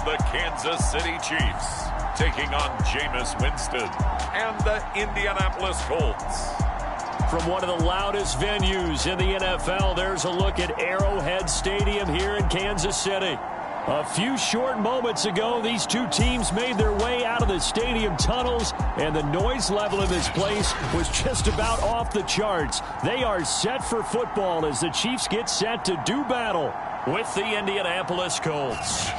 the Kansas City Chiefs, taking on Jameis Winston and the Indianapolis Colts. From one of the loudest venues in the NFL, there's a look at Arrowhead Stadium here in Kansas City. A few short moments ago, these two teams made their way out of the stadium tunnels, and the noise level in this place was just about off the charts. They are set for football as the Chiefs get set to do battle with the Indianapolis Colts.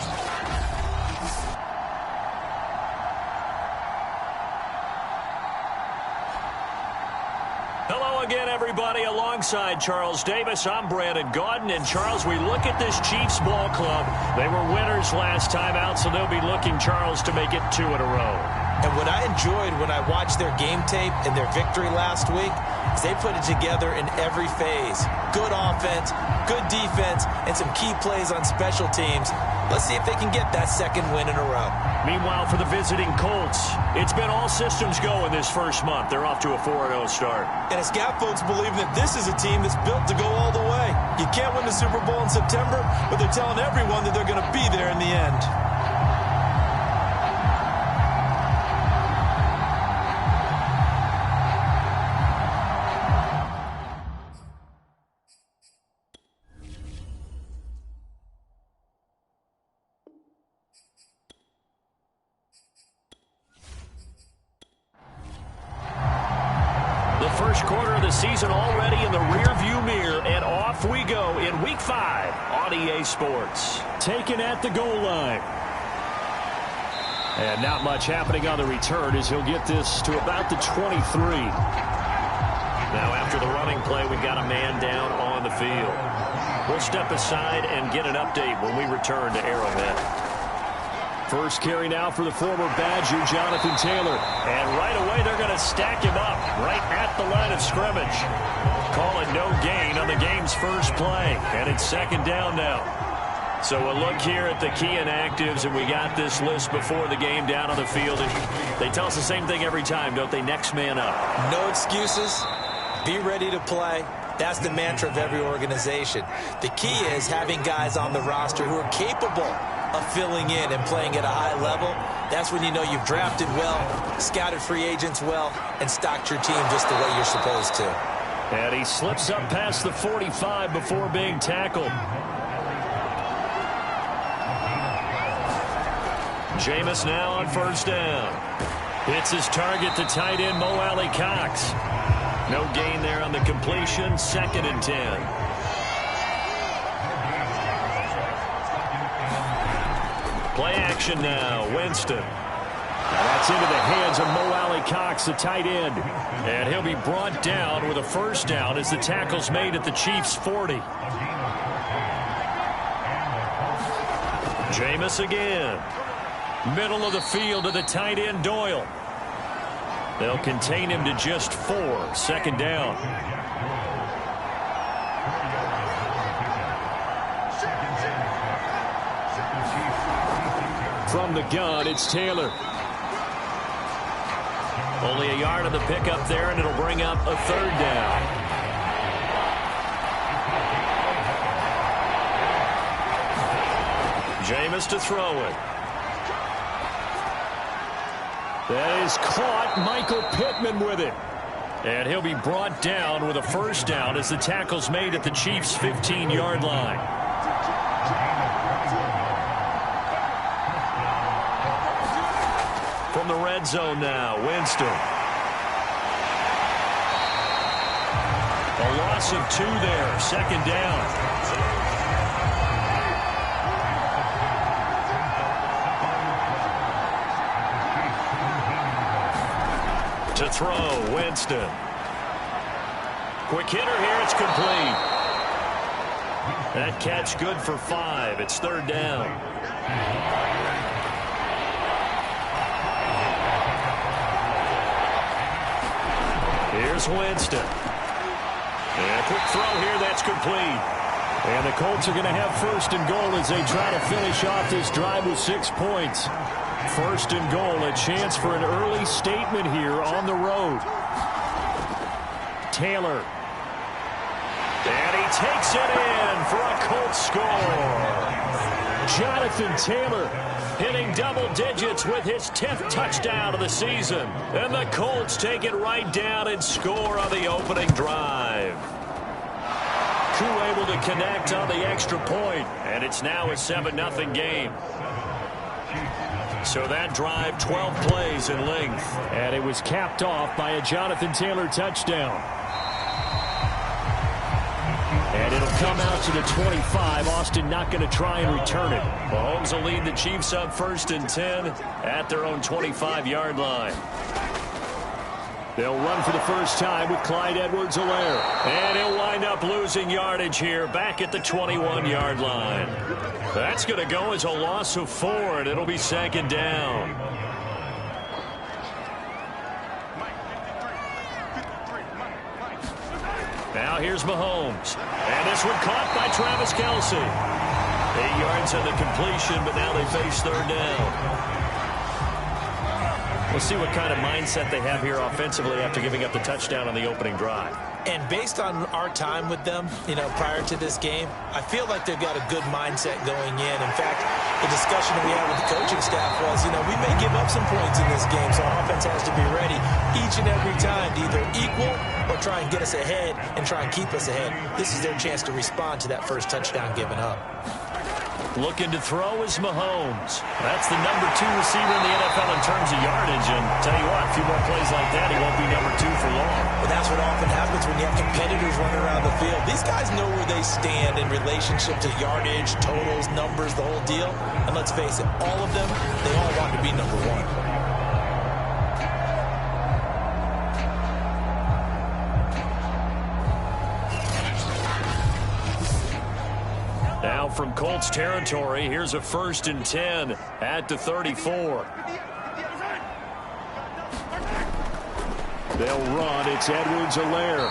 Hello again, everybody. Alongside Charles Davis, I'm Brandon Gaudin. And, Charles, we look at this Chiefs ball club. They were winners last time out, so they'll be looking, Charles, to make it 2 in a row. And what I enjoyed when I watched their game tape and their victory last week is they put it together in every phase. Good offense, good defense, and some key plays on special teams. Let's see if they can get that second win in a row. Meanwhile, for the visiting Colts, it's been all systems go in this first month. They're off to a 4-0 start. And it's got folks believing that this is a team that's built to go all the way. You can't win the Super Bowl in September, but they're telling everyone that they're going to be there in the end. First quarter of the season already in the rearview mirror, and off we go in Week 5 on EA Sports. Taken at the goal line. And not much happening on the return as he'll get this to about the 23. Now after the running play, we've got a man down on the field. We'll step aside and get an update when we return to Arrowhead. First carry now for the former Badger, Jonathan Taylor. And right away, they're going to stack him up right at the line of scrimmage. Calling no gain on the game's first play. And it's second down now. So a look here at the key inactives, and we got this list before the game down on the field. And they tell us the same thing every time, don't they? Next man up. No excuses. Be ready to play. That's the mantra of every organization. The key is having guys on the roster who are capable of filling in and playing at a high level. That's when you know you've drafted well, scouted free agents well, and stocked your team just the way you're supposed to. And he slips up past the 45 before being tackled. Jameis now on first down. Hits his target to tight end Mo Alley Cox. No gain there on the completion. 2nd and 10. Play action now. Winston. Now that's into the hands of Mo Alley Cox, the tight end. And he'll be brought down with a first down as the tackle's made at the Chiefs' 40. Jameis again. Middle of the field to the tight end Doyle. They'll contain him to just 4. 2nd down. From the gun, it's Taylor. Only a yard on the pickup there, and it'll bring up a 3rd down. Jameis to throw it. That is caught. Michael Pittman with it. And he'll be brought down with a first down as the tackle's made at the Chiefs' 15-yard line. From the red zone now, Winston. A loss of 2 there. 2nd down. To throw, Winston. Quick hitter here, it's complete. That catch good for 5. It's 3rd down. Here's Winston. And a quick throw here, that's complete. And the Colts are going to have 1st and goal as they try to finish off this drive with 6 points. 1st and goal, a chance for an early statement here on the road. Taylor. And he takes it in for a Colts score. Jonathan Taylor hitting double digits with his 10th touchdown of the season. And the Colts take it right down and score on the opening drive. Koo able to connect on the extra point, and it's now a 7-0 game. So that drive, 12 plays in length. And it was capped off by a Jonathan Taylor touchdown. And it'll come out to the 25. Austin not going to try and return it. Mahomes will lead the Chiefs up 1st and 10 at their own 25-yard line. They'll run for the first time with Clyde Edwards-Helaire. And he'll wind up losing yardage here back at the 21-yard line. That's going to go as a loss of 4, and it'll be 2nd down. Now here's Mahomes. And this one caught by Travis Kelce. 8 yards on the completion, but now they face 3rd down. We'll see what kind of mindset they have here offensively after giving up the touchdown on the opening drive. And based on our time with them, prior to this game, I feel like they've got a good mindset going in. In fact, the discussion that we had with the coaching staff was, we may give up some points in this game, so our offense has to be ready each and every time to either equal or try and get us ahead and try and keep us ahead. This is their chance to respond to that first touchdown given up. Looking to throw is Mahomes. That's the number 2 receiver in the NFL in terms of yardage. And tell you what, a few more plays like that, he won't be number 2 for long. But that's what often happens when you have competitors running around the field. These guys know where they stand in relationship to yardage, totals, numbers, the whole deal. And let's face it, all of them, they all want to be number 1. Now from Colts territory, here's a 1st and 10 at the 34. They'll run. It's Edwards-Helaire.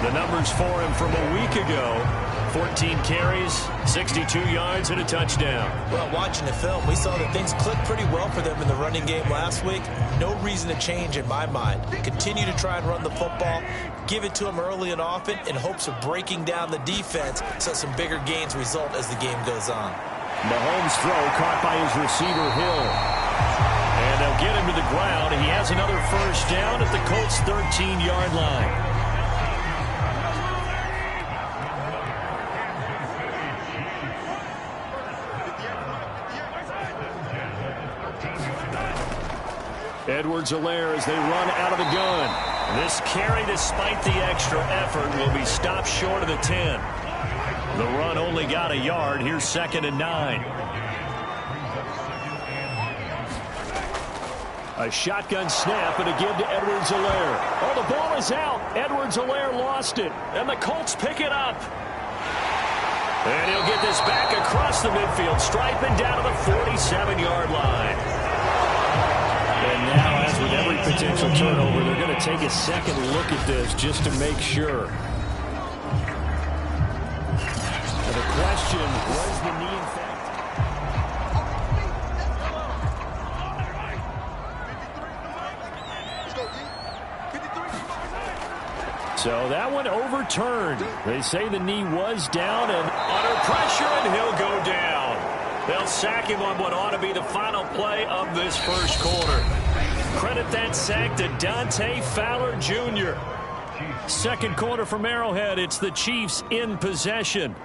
The numbers for him from a week ago. 14 carries, 62 yards, and a touchdown. Well, watching the film, we saw that things clicked pretty well for them in the running game last week. No reason to change in my mind. Continue to try and run the football, give it to them early and often in hopes of breaking down the defense so some bigger gains result as the game goes on. Mahomes' throw caught by his receiver, Hill. And they'll get him to the ground. He has another 1st down at the Colts' 13-yard line. Edwards-Helaire as they run out of the gun. This carry, despite the extra effort, will be stopped short of the 10. The run only got a yard. Here's 2nd and 9. A shotgun snap and a give to Edwards-Helaire. Oh, the ball is out. Edwards-Helaire lost it. And the Colts pick it up. And he'll get this back across the midfield, striping down to the 47-yard line. And now, as with every potential turnover, they're going to take a second look at this just to make sure. And the question, was the knee in fact? So that one overturned. They say the knee was down and under pressure, and he'll go down. They'll sack him on what ought to be the final play of this first quarter. Credit that sack to Dante Fowler Jr. Second quarter from Arrowhead. It's the Chiefs in possession.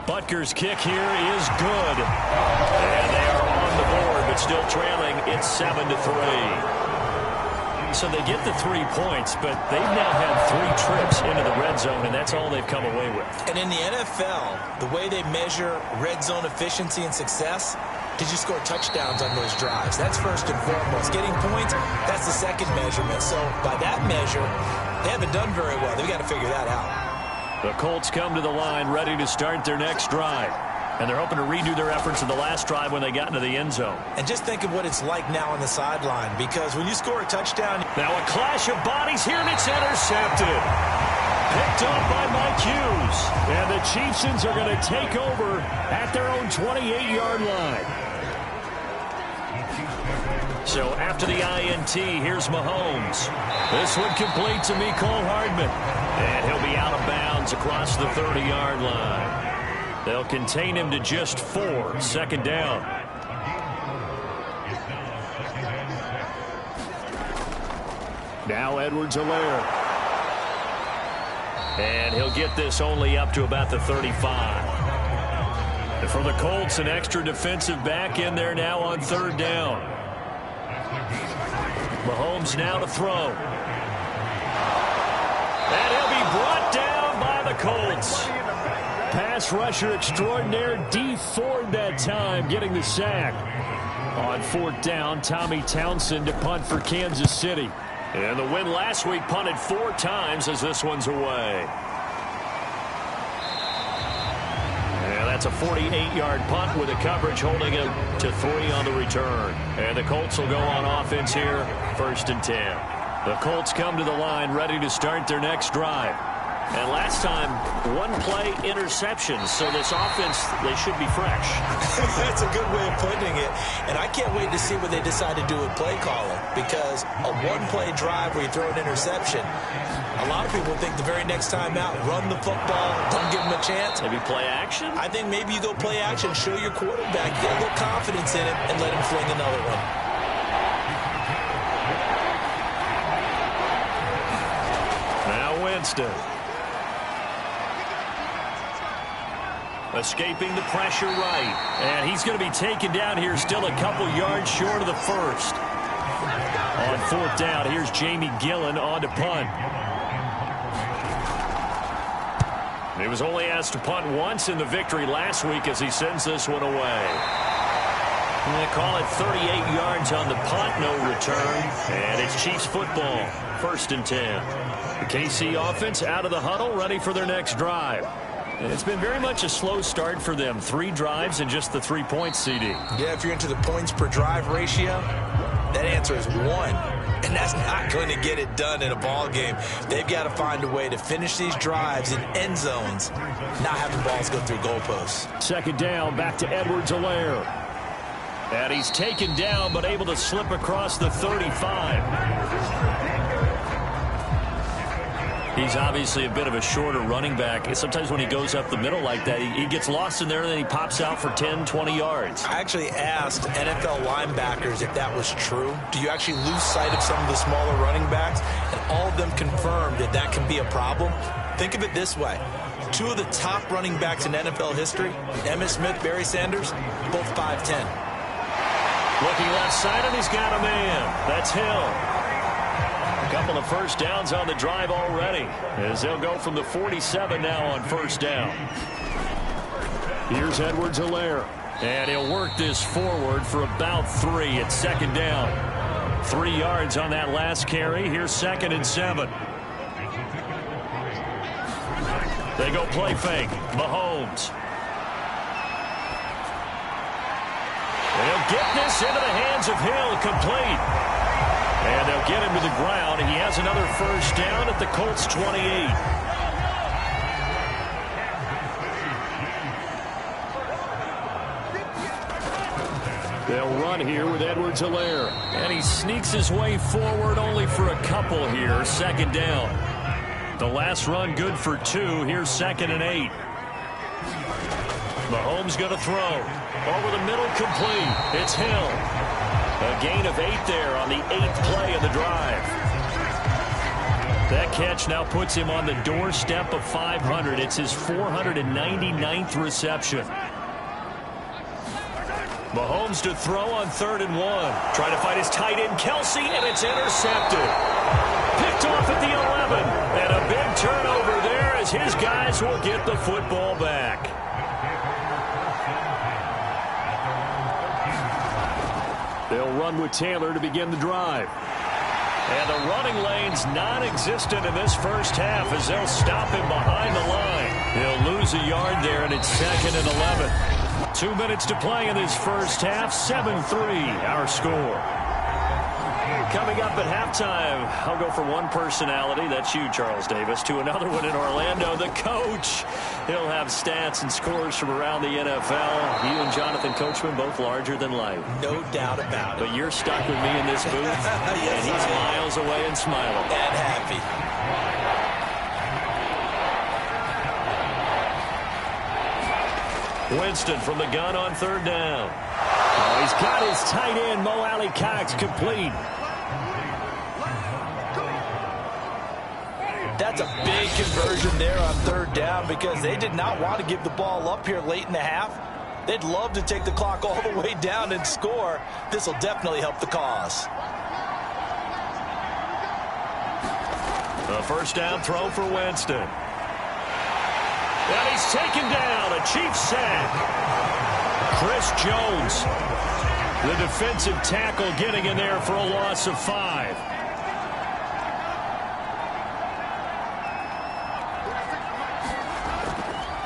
Butker's kick here is good. And they are on the board, but still trailing. It's 7-3. So they get the 3 points, but they've now had 3 trips into the red zone, and that's all they've come away with. And in the NFL, the way they measure red zone efficiency and success, did you score touchdowns on those drives? That's first and foremost. Getting points, that's the second measurement. So by that measure, they haven't done very well. They've got to figure that out. The Colts come to the line ready to start their next drive. And they're hoping to redo their efforts in the last drive when they got into the end zone. And just think of what it's like now on the sideline, because when you score a touchdown... Now a clash of bodies here, and it's intercepted. Picked up by Mike Hughes. And the Chiefs are going to take over at their own 28-yard line. So after the INT, here's Mahomes. This one complete to Mecole Hardman. And he'll be out of bounds across the 30-yard line. They'll contain him to just 4. Second down. Now Edwards-Helaire. And he'll get this only up to about the 35. And for the Colts, an extra defensive back in there now on 3rd down. Mahomes now to throw. And he'll be brought down by the Colts. Pass rusher extraordinaire, D. Ford that time, getting the sack. On 4th down, Tommy Townsend to punt for Kansas City. And the win last week, punted 4 times as this one's away. And that's a 48-yard punt with the coverage holding him to 3 on the return. And the Colts will go on offense here, 1st and 10. The Colts come to the line ready to start their next drive. And last time, 1-play interceptions. So this offense, they should be fresh. That's a good way of putting it. And I can't wait to see what they decide to do with play calling. Because a 1-play drive where you throw an interception, a lot of people think the very next time out, run the football, don't give them a chance. Maybe play action? I think maybe you go play action, show your quarterback, get a little confidence in him, and let him fling another one. Now Winston. Escaping the pressure right. And he's going to be taken down here still a couple yards short of the first. On 4th down, here's Jamie Gillen on to punt. He was only asked to punt once in the victory last week as he sends this one away. And they call it 38 yards on the punt, no return. And it's Chiefs football, 1st and 10. The KC offense out of the huddle, ready for their next drive. And it's been very much a slow start for them. 3 drives and just the 3 points, CD. Yeah, if you're into the points per drive ratio, that answer is 1. And that's not going to get it done in a ball game. They've got to find a way to finish these drives in end zones, not having balls go through goalposts. 2nd down, back to Edwards-Helaire. And he's taken down, but able to slip across the 35. He's obviously a bit of a shorter running back. Sometimes when he goes up the middle like that, he gets lost in there, and then he pops out for 10, 20 yards. I actually asked NFL linebackers if that was true. Do you actually lose sight of some of the smaller running backs? And all of them confirmed that that can be a problem. Think of it this way. 2 of the top running backs in NFL history, Emmitt Smith, Barry Sanders, both 5'10". Looking left side, and he's got a man. That's Hill. A couple of first downs on the drive already, as they'll go from the 47 now on 1st down. Here's Edwards-Helaire, and he'll work this forward for about 3 at 2nd down. 3 yards on that last carry. Here's 2nd and 7. They go play fake. Mahomes. They'll get this into the hands of Hill, complete. And they'll get him to the ground. He has another first down at the Colts 28. They'll run here with Edwards-Helaire. And he sneaks his way forward only for a couple here. 2nd down. The last run good for 2. Here's 2nd and 8. Mahomes going to throw. Over the middle, complete. It's Hill. A gain of 8 there on the 8th play of the drive. That catch now puts him on the doorstep of 500. It's his 499th reception. Mahomes to throw on 3rd and 1. Trying to find his tight end, Kelsey, and it's intercepted. Picked off at the 11. And a big turnover there as his guys will get the football back. They'll run with Taylor to begin the drive. And the running lane's non-existent in this first half as they'll stop him behind the line. He'll lose a yard there, and it's 2nd and 11. 2 minutes to play in this first half. 7-3, our score. Coming up at halftime, I'll go from one personality, that's you, Charles Davis, to another one in Orlando, the coach. He'll have stats and scores from around the NFL. You and Jonathan Coachman, both larger than life. No doubt about it. But you're stuck with me in this booth, yes, and he's miles away and smiling. And happy. Winston from the gun on 3rd down. Oh, he's got his tight end, Mo Alley Cox, complete. That's a big conversion there on 3rd down because they did not want to give the ball up here late in the half. They'd love to take the clock all the way down and score. This will definitely help the cause. A 1st down throw for Winston. And he's taken down, a Chiefs sack. Chris Jones, the defensive tackle, getting in there for a loss of 5.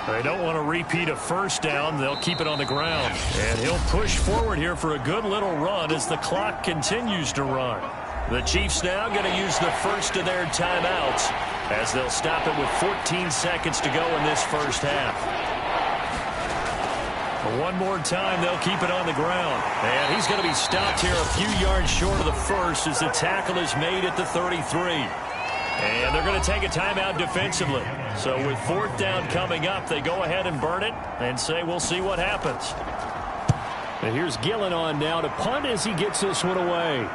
They don't want to repeat a 1st down. They'll keep it on the ground. And he'll push forward here for a good little run as the clock continues to run. The Chiefs now going to use the first of their timeouts as they'll stop it with 14 seconds to go in this 1st half. One more time, they'll keep it on the ground. And he's going to be stopped here a few yards short of the 1st as the tackle is made at the 33. And they're going to take a timeout defensively. So with 4th down coming up, they go ahead and burn it and say we'll see what happens. And here's Gillen on now to punt as he gets this one away.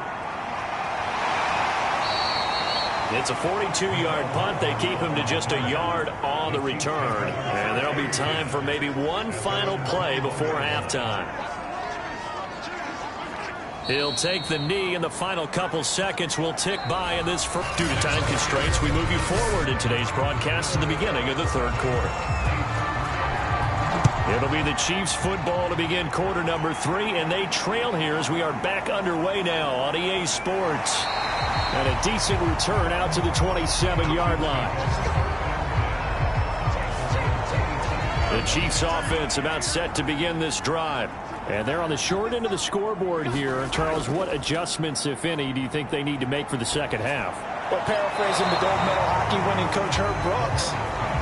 It's a 42-yard punt. They keep him to just a yard on the return. And there'll be time for maybe one final play before halftime. He'll take the knee, and the final couple seconds will tick by in this first. Due to time constraints, we move you forward in today's broadcast to the beginning of the 3rd quarter. It'll be the Chiefs football to begin quarter number 3, and they trail here as we are back underway now on EA Sports. And a decent return out to the 27-yard line. The Chiefs offense about set to begin this drive. And they're on the short end of the scoreboard here. Charles, what adjustments, if any, do you think they need to make for the 2nd half? Well, paraphrasing the gold medal hockey winning coach Herb Brooks,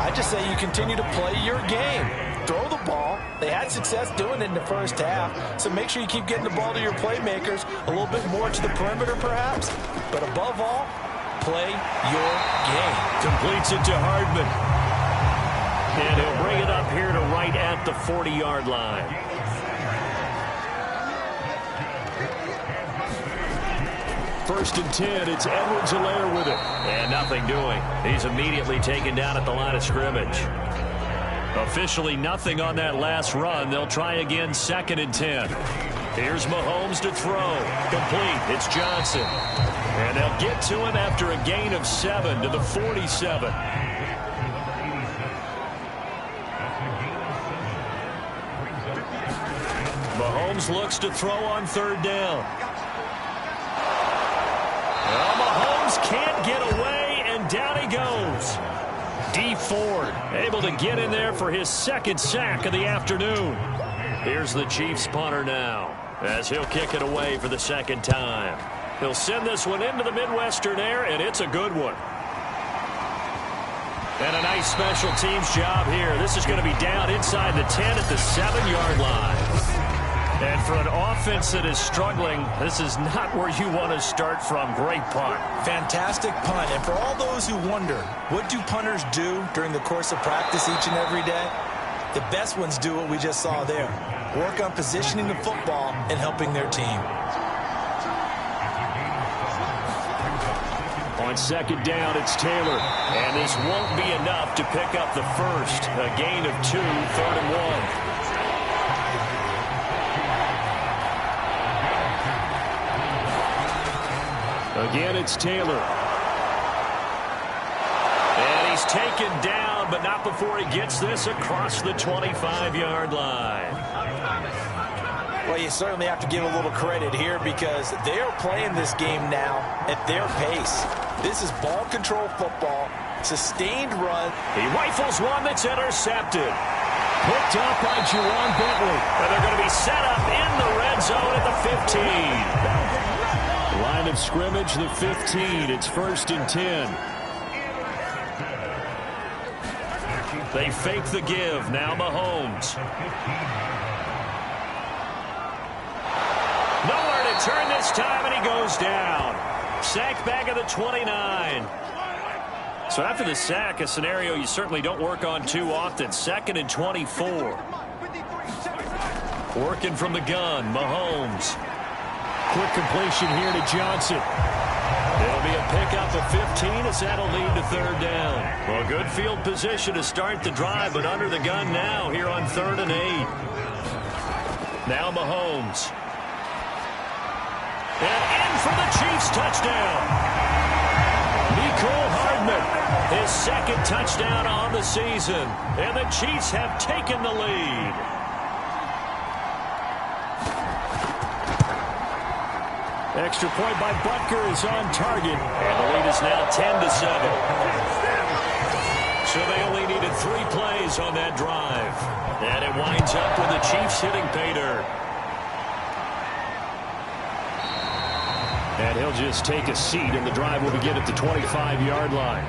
I just say you continue to play your game. Throw the ball. They had success doing it in the 1st half, so make sure you keep getting the ball to your playmakers, a little bit more to the perimeter perhaps, but above all, play your game. Completes it to Hardman. And he'll bring it up here to right at the 40-yard line. First and 10, it's Edwards-Helaire with it. And nothing doing. He's immediately taken down at the line of scrimmage. Officially nothing on that last run. They'll try again 2nd and 10. Here's Mahomes to throw. Complete. It's Johnson. And they'll get to him after a gain of 7 to the 47. Mahomes looks to throw on 3rd down. Well, Mahomes can't get away, and down he goes. D. Ford able to get in there for his 2nd sack of the afternoon. Here's the Chiefs punter now as he'll kick it away for the 2nd time. He'll send this one into the Midwestern air, and it's a good one. And a nice special teams job here. This is going to be down inside the 10 at the 7-yard line. And for an offense that is struggling, this is not where you want to start from. Great punt. Fantastic punt. And for all those who wonder, what do punters do during the course of practice each and every day? The best ones do what we just saw there. Work on positioning the football and helping their team. On 2nd down, it's Taylor. And this won't be enough to pick up the first. A gain of 2, 3rd and 1. Again, it's Taylor. And he's taken down, but not before he gets this across the 25-yard line. Well, you certainly have to give a little credit here because they are playing this game now at their pace. This is ball control football, sustained run. He rifles one that's intercepted. Picked up by Juwan Bentley. And they're going to be set up in the red zone at the 15. Line of scrimmage, the 15. It's 1st and 10. They fake the give. Now Mahomes. Nowhere to turn this time, and he goes down. Sack back at the 29. So after the sack, a scenario you certainly don't work on too often. 2nd and 24. Working from the gun, Mahomes. Quick completion here to Johnson. It'll be a pickup of 15 as that'll lead to third down. Well, good field position to start the drive, but under the gun now here on 3rd and 8. Now Mahomes. And in for the Chiefs touchdown. Mecole Hardman, his second touchdown on the season. And the Chiefs have taken the lead. Extra point by Butker is on target. And the lead is now 10-7. So they only needed 3 plays on that drive. And it winds up with the Chiefs hitting pay dirt. And he'll just take a seat, and the drive will begin at the 25-yard line.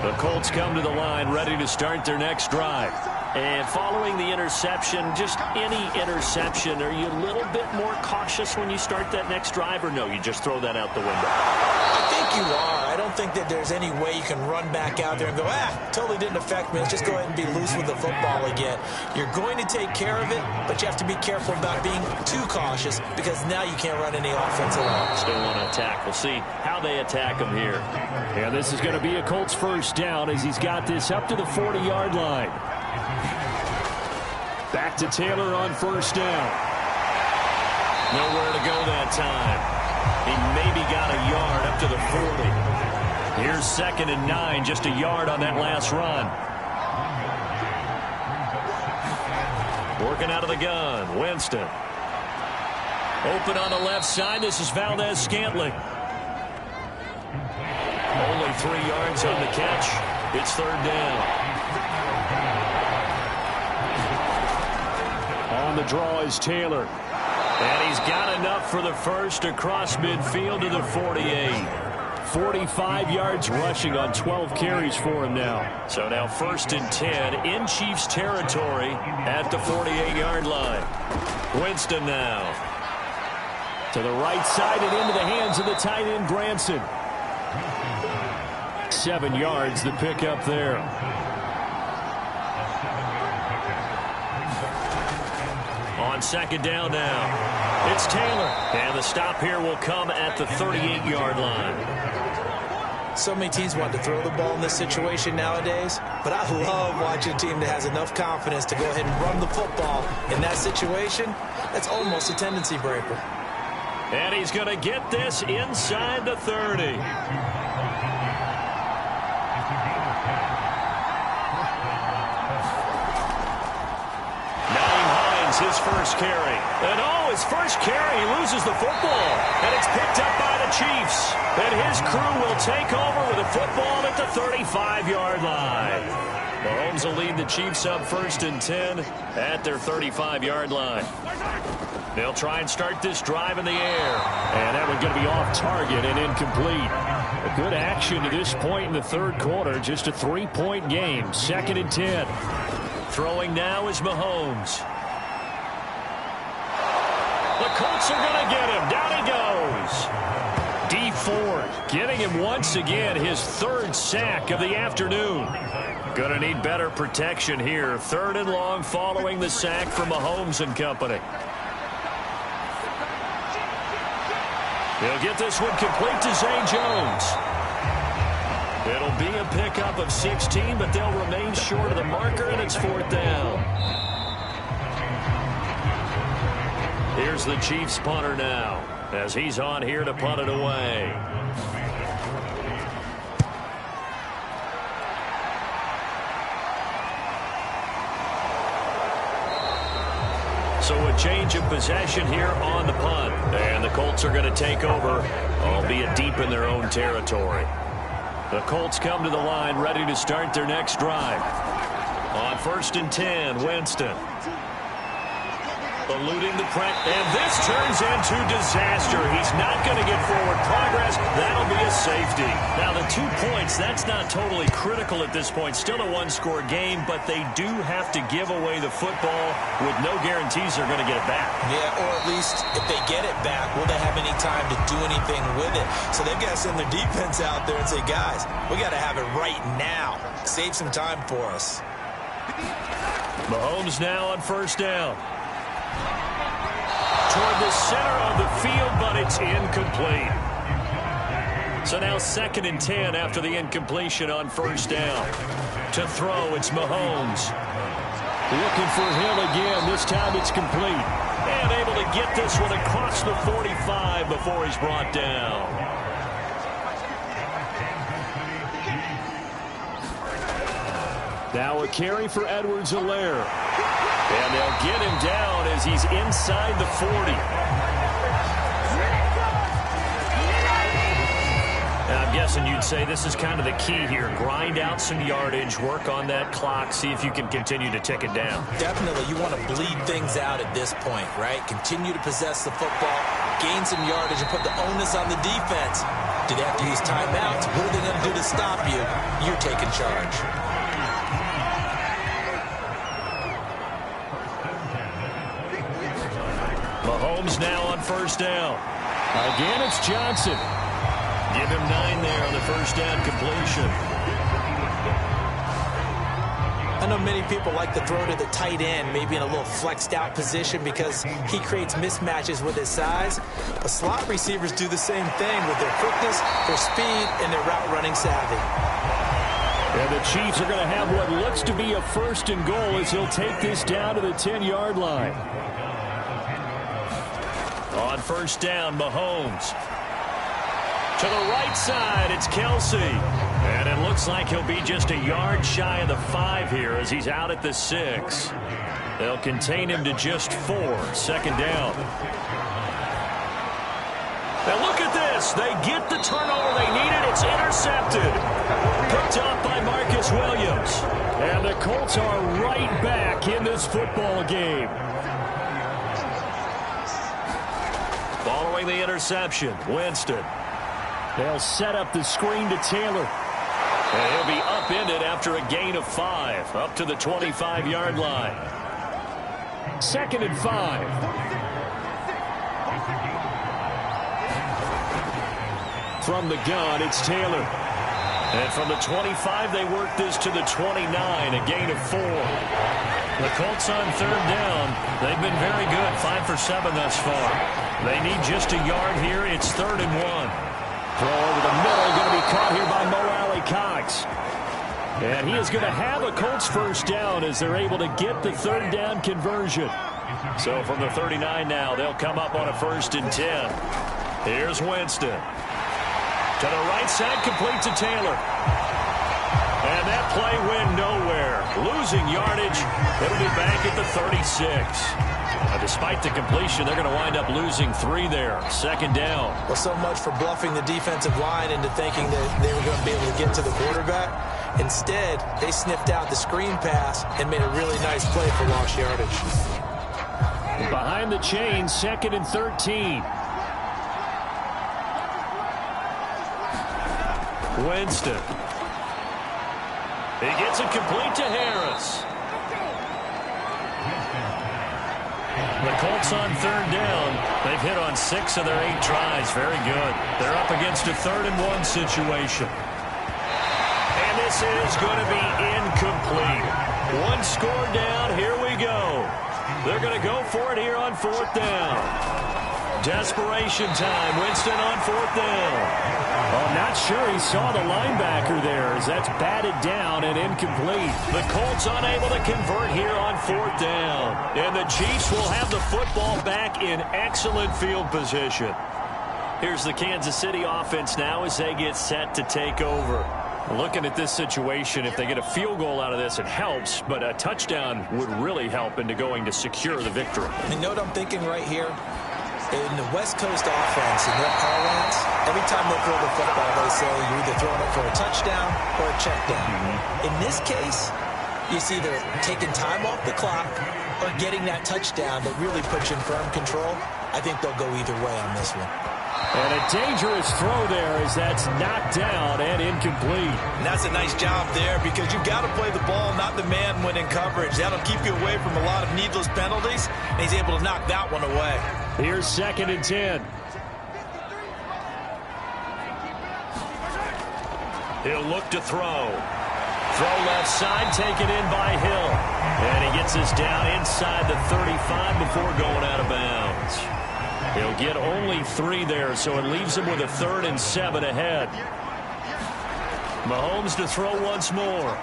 The Colts come to the line ready to start their next drive. And following the interception, just any interception, are you a little bit more cautious when you start that next drive, or no, you just throw that out the window? I think you are. I don't think that there's any way you can run back out there and go, totally didn't affect me. Let's just go ahead and be loose with the football again. You're going to take care of it, but you have to be careful about being too cautious because now you can't run any offense at all. Still want to attack. We'll see how they attack him here. Yeah, this is going to be a Colts first down as he's got this up to the 40-yard line. Back to Taylor on first down. Nowhere to go that time. He maybe got a yard up to the 40. Here's 2nd and 9, just a yard on that last run. Working out of the gun, Winston. Open on the left side, this is Valdez-Scantling. Only 3 yards on the catch. It's 3rd down. On the draw is Taylor. And he's got enough for the first across midfield to the 48. 45 yards rushing on 12 carries for him now. So now 1st and 10 in Chiefs territory at the 48-yard line. Winston now. To the right side and into the hands of the tight end, Granson. 7 yards the pickup there. On 2nd down now, it's Taylor. And the stop here will come at the 38-yard line. So many teams want to throw the ball in this situation nowadays, but I love watching a team that has enough confidence to go ahead and run the football. In that situation, that's almost a tendency breaker. And he's going to get this inside the 30. His first carry. And his first carry, he loses the football. And it's picked up by the Chiefs. And his crew will take over with the football at the 35-yard line. Mahomes will lead the Chiefs up 1st and 10 at their 35-yard line. They'll try and start this drive in the air. And that one's going to be off target and incomplete. A good action to this point in the 3rd quarter. Just a 3-point game. 2nd and 10. Throwing now is Mahomes. The Colts are going to get him. Down he goes. Dee Ford getting him once again, his 3rd sack of the afternoon. Going to need better protection here. 3rd and long following the sack from Mahomes and company. He'll get this one complete to Zay Jones. It'll be a pickup of 16, but they'll remain short of the marker, and it's 4th down. Here's the Chiefs punter now as he's on here to punt it away. So a change of possession here on the punt. And the Colts are going to take over, albeit deep in their own territory. The Colts come to the line ready to start their next drive. On 1st and 10, Winston. Eluding the press, and this turns into disaster. He's not going to get forward progress. That'll be a safety. Now, the 2 points, that's not totally critical at this point. Still a 1-score game, but they do have to give away the football with no guarantees they're going to get it back. Yeah, or at least if they get it back, will they have any time to do anything with it? So they've got to send their defense out there and say, guys, we got to have it right now. Save some time for us. Mahomes now on 1st down. Toward the center of the field, but it's incomplete. So now 2nd and 10 after the incompletion on 1st down. To throw, it's Mahomes. Looking for Hill again. This time it's complete. And able to get this one across the 45 before he's brought down. Now a carry for Edwards-Helaire. And they'll get him down as he's inside the 40. I'm guessing you'd say this is kind of the key here. Grind out some yardage, work on that clock, see if you can continue to tick it down. Definitely, you want to bleed things out at this point, right? Continue to possess the football, gain some yardage, and put the onus on the defense. Do they have to use timeouts? What are they going to do to stop you? You're taking charge. Mahomes now on 1st down. Again, it's Johnson. Give him 9 there on the 1st down completion. I know many people like to throw to the tight end, maybe in a little flexed out position because he creates mismatches with his size. But slot receivers do the same thing with their quickness, their speed, and their route running savvy. And the Chiefs are going to have what looks to be a 1st and goal as he'll take this down to the 10-yard line. On 1st down, Mahomes. To the right side, it's Kelsey. And it looks like he'll be just a yard shy of the 5 here as he's out at the 6. They'll contain him to just 4. 2nd down. Now look at this. They get the turnover they needed. It's intercepted. Picked up by Marcus Williams. And the Colts are right back in this football game. Following the interception, Winston. They'll set up the screen to Taylor. And he'll be upended after a gain of 5, up to the 25-yard line. 2nd and 5. From the gun, it's Taylor. And from the 25, they work this to the 29, a gain of 4. The Colts on 3rd down. They've been very good, 5 for 7 thus far. They need just a yard here. It's 3rd and 1. Throw over the middle, going to be caught here by Mo Alley-Cox. And he is going to have a Colts 1st down as they're able to get the 3rd down conversion. So from the 39 now, they'll come up on a 1st and 10. Here's Winston. To the right side, complete to Taylor. And that play went nowhere. Losing yardage. It'll be back at the 36. Despite the completion, they're going to wind up losing 3 there. 2nd down. Well, so much for bluffing the defensive line into thinking that they were going to be able to get to the quarterback. Instead, they sniffed out the screen pass and made a really nice play for lost yardage. Behind the chains, 2nd and 13. Winston. He gets it complete to Harris. The Colts on 3rd down. They've hit on 6 of their 8 tries. Very good. They're up against a 3rd and 1 situation. And this is going to be incomplete. 1 score down. Here we go. They're going to go for it here on 4th down. Desperation time. Winston on 4th down. I'm not sure he saw the linebacker there as that's batted down and incomplete. The Colts unable to convert here on 4th down. And the Chiefs will have the football back in excellent field position. Here's the Kansas City offense now as they get set to take over. Looking at this situation, if they get a field goal out of this, it helps, but a touchdown would really help into going to secure the victory. You know what I'm thinking right here? In the West Coast offense, in their parlance, every time they throw the football, they say you're either throwing it for a touchdown or a check down. In this case, it's either taking time off the clock or getting that touchdown that really puts you in firm control. I think they'll go either way on this one. And a dangerous throw there as that's knocked down and incomplete. And that's a nice job there because you've got to play the ball, not the man when in coverage. That'll keep you away from a lot of needless penalties, and he's able to knock that one away. Here's 2nd and 10. He'll look to throw. throw left side, taken in by Hill. And he gets us down inside the 35 before going out of bounds. He'll get only 3 there, so it leaves him with a 3rd and 7 ahead. Mahomes to throw once more.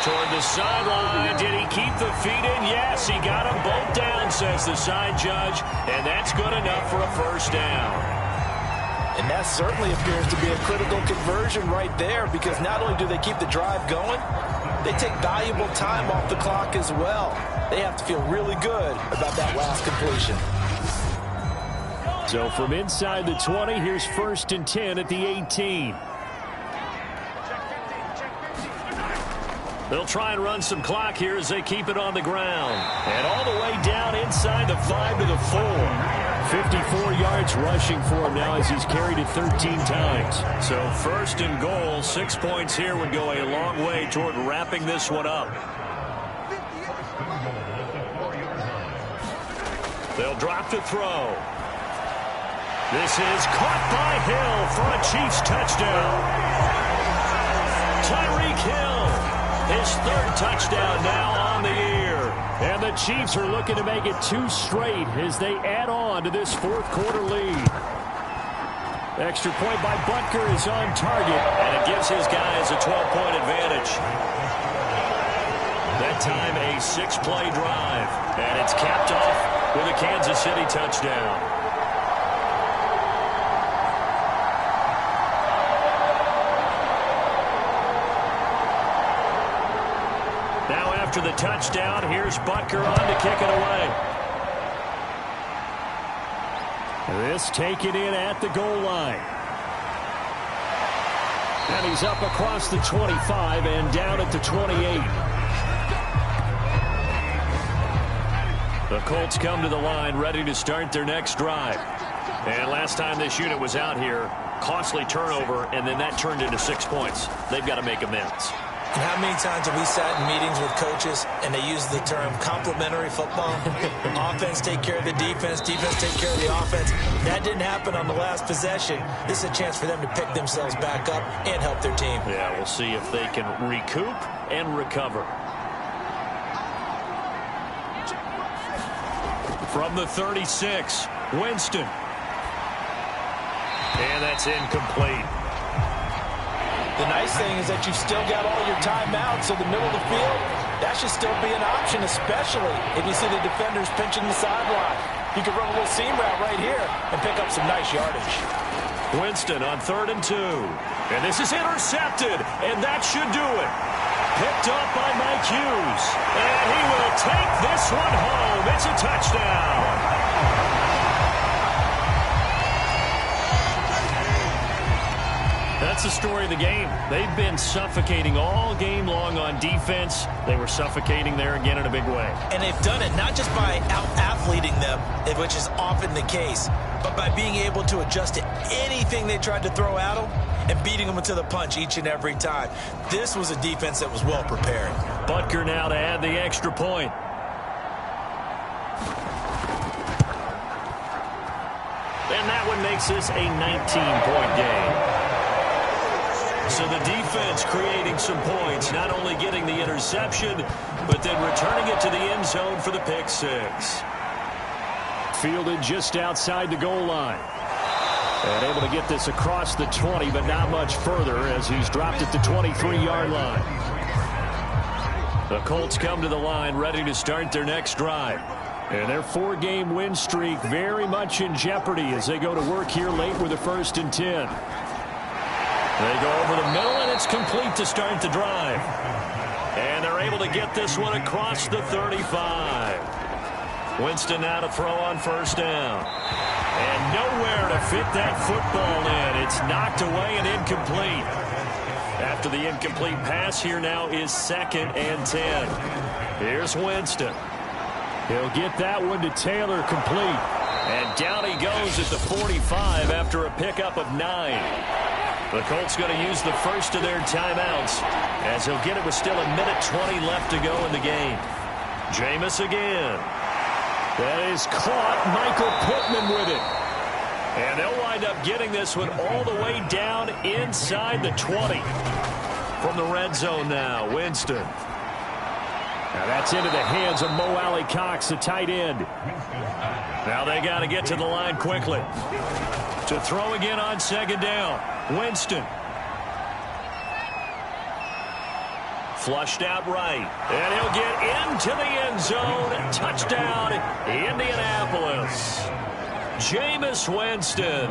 Toward the sideline. Did he keep the feet in? Yes, he got them both down, says the side judge. And that's good enough for a first down. And that certainly appears to be a critical conversion right there, because not only do they keep the drive going, they take valuable time off the clock as well. They have to feel really good about that last completion. So from inside the 20, here's 1st and 10 at the 18. They'll try and run some clock here as they keep it on the ground. And all the way down inside the 5 to the 4. 54 yards rushing for him now as he's carried it 13 times. So 1st and goal, 6 points here would go a long way toward wrapping this one up. They'll drop to throw. This is caught by Hill for a Chiefs touchdown. Tyreek Hill, his 3rd touchdown now on the year. And the Chiefs are looking to make it 2 straight as they add on to this 4th quarter lead. Extra point by Butker is on target, and it gives his guys a 12-point advantage. That time a 6-play drive, and it's capped off with a Kansas City touchdown. Now after the touchdown, here's Butker on to kick it away. This taken in at the goal line. And he's up across the 25 and down at the 28. The Colts come to the line ready to start their next drive. And last time this unit was out here, costly turnover, and then that turned into 6 points. They've got to make amends. And how many times have we sat in meetings with coaches and they use the term complementary football? Offense take care of the defense, defense take care of the offense. That didn't happen on the last possession. This is a chance for them to pick themselves back up and help their team. Yeah, we'll see if they can recoup and recover. From the 36, Winston. And that's incomplete. The nice thing is that you've still got all your timeouts, so the middle of the field, that should still be an option, especially if you see the defenders pinching the sideline. You can run a little seam route right here and pick up some nice yardage. Winston on 3rd and 2. And this is intercepted, and that should do it. Picked up by Mike Hughes. And he will take this one home. It's a touchdown. That's the story of the game. They've been suffocating all game long on defense. They were suffocating there again in a big way. And they've done it not just by out-athleting them, which is often the case, but by being able to adjust to anything they tried to throw at them and beating them to the punch each and every time. This was a defense that was well prepared. Butker now to add the extra point. And that one makes this a 19-point game. So the defense creating some points, not only getting the interception, but then returning it to the end zone for the pick 6. Fielded just outside the goal line. And able to get this across the 20, but not much further as he's dropped at the 23-yard line. The Colts come to the line ready to start their next drive. And their 4-game win streak very much in jeopardy as they go to work here late with a 1st and 10. They go over the middle, and it's complete to start the drive. And they're able to get this one across the 35. Winston now to throw on 1st down. And nowhere to fit that football in. It's knocked away and incomplete. After the incomplete pass, here now is 2nd and 10. Here's Winston. He'll get that one to Taylor complete. And down he goes at the 45 after a pickup of 9. The Colts going to use the first of their timeouts as he'll get it with still 1:20 left to go in the game. Jameis again. That is caught. Michael Pittman with it. And they'll wind up getting this one all the way down inside the 20. from the red zone now. Winston. Now that's into the hands of Mo Alley Cox, the tight end. Now they got to get to the line quickly. To throw again on second down. Winston. Flushed out right. And he'll get into the end zone. Touchdown, Indianapolis. Jameis Winston.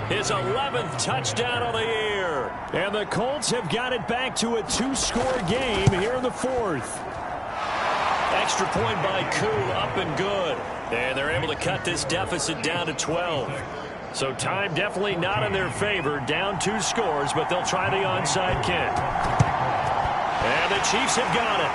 His 11th touchdown of the year. And the Colts have got it back to a 2-score game here in the fourth. Extra point by Koo, up and good. And they're able to cut this deficit down to 12. So time definitely not in their favor. Down 2 scores, but they'll try the onside kick. And the Chiefs have got it.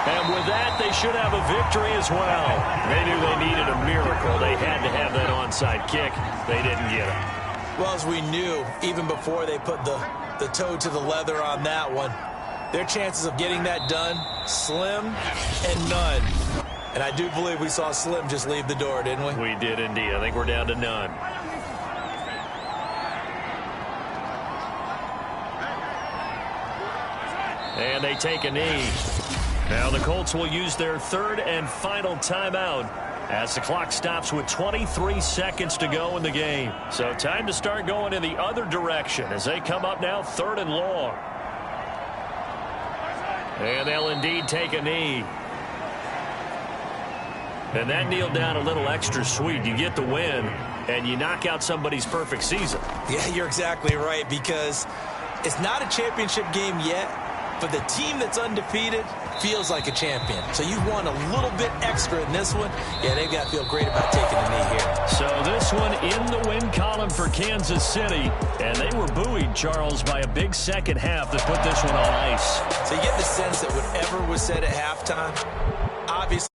And with that, they should have a victory as well. They knew they needed a miracle. They had to have that onside kick. They didn't get it. Well, as we knew, even before they put the toe to the leather on that one, their chances of getting that done, slim and none. And I do believe we saw Slim just leave the door, didn't we? We did indeed. I think we're down to none. And they take a knee. Now the Colts will use their third and final timeout as the clock stops with 23 seconds to go in the game. So time to start going in the other direction as they come up now 3rd and long. And they'll indeed take a knee. And that kneel down a little extra sweet. You get the win, and you knock out somebody's perfect season. Yeah, you're exactly right, because it's not a championship game yet, but the team that's undefeated feels like a champion. So you won a little bit extra in this one. Yeah, they've got to feel great about taking a knee here. So this one in the win column for Kansas City. And they were buoyed, Charles, by a big second half that put this one on ice. So you get the sense that whatever was said at halftime, obviously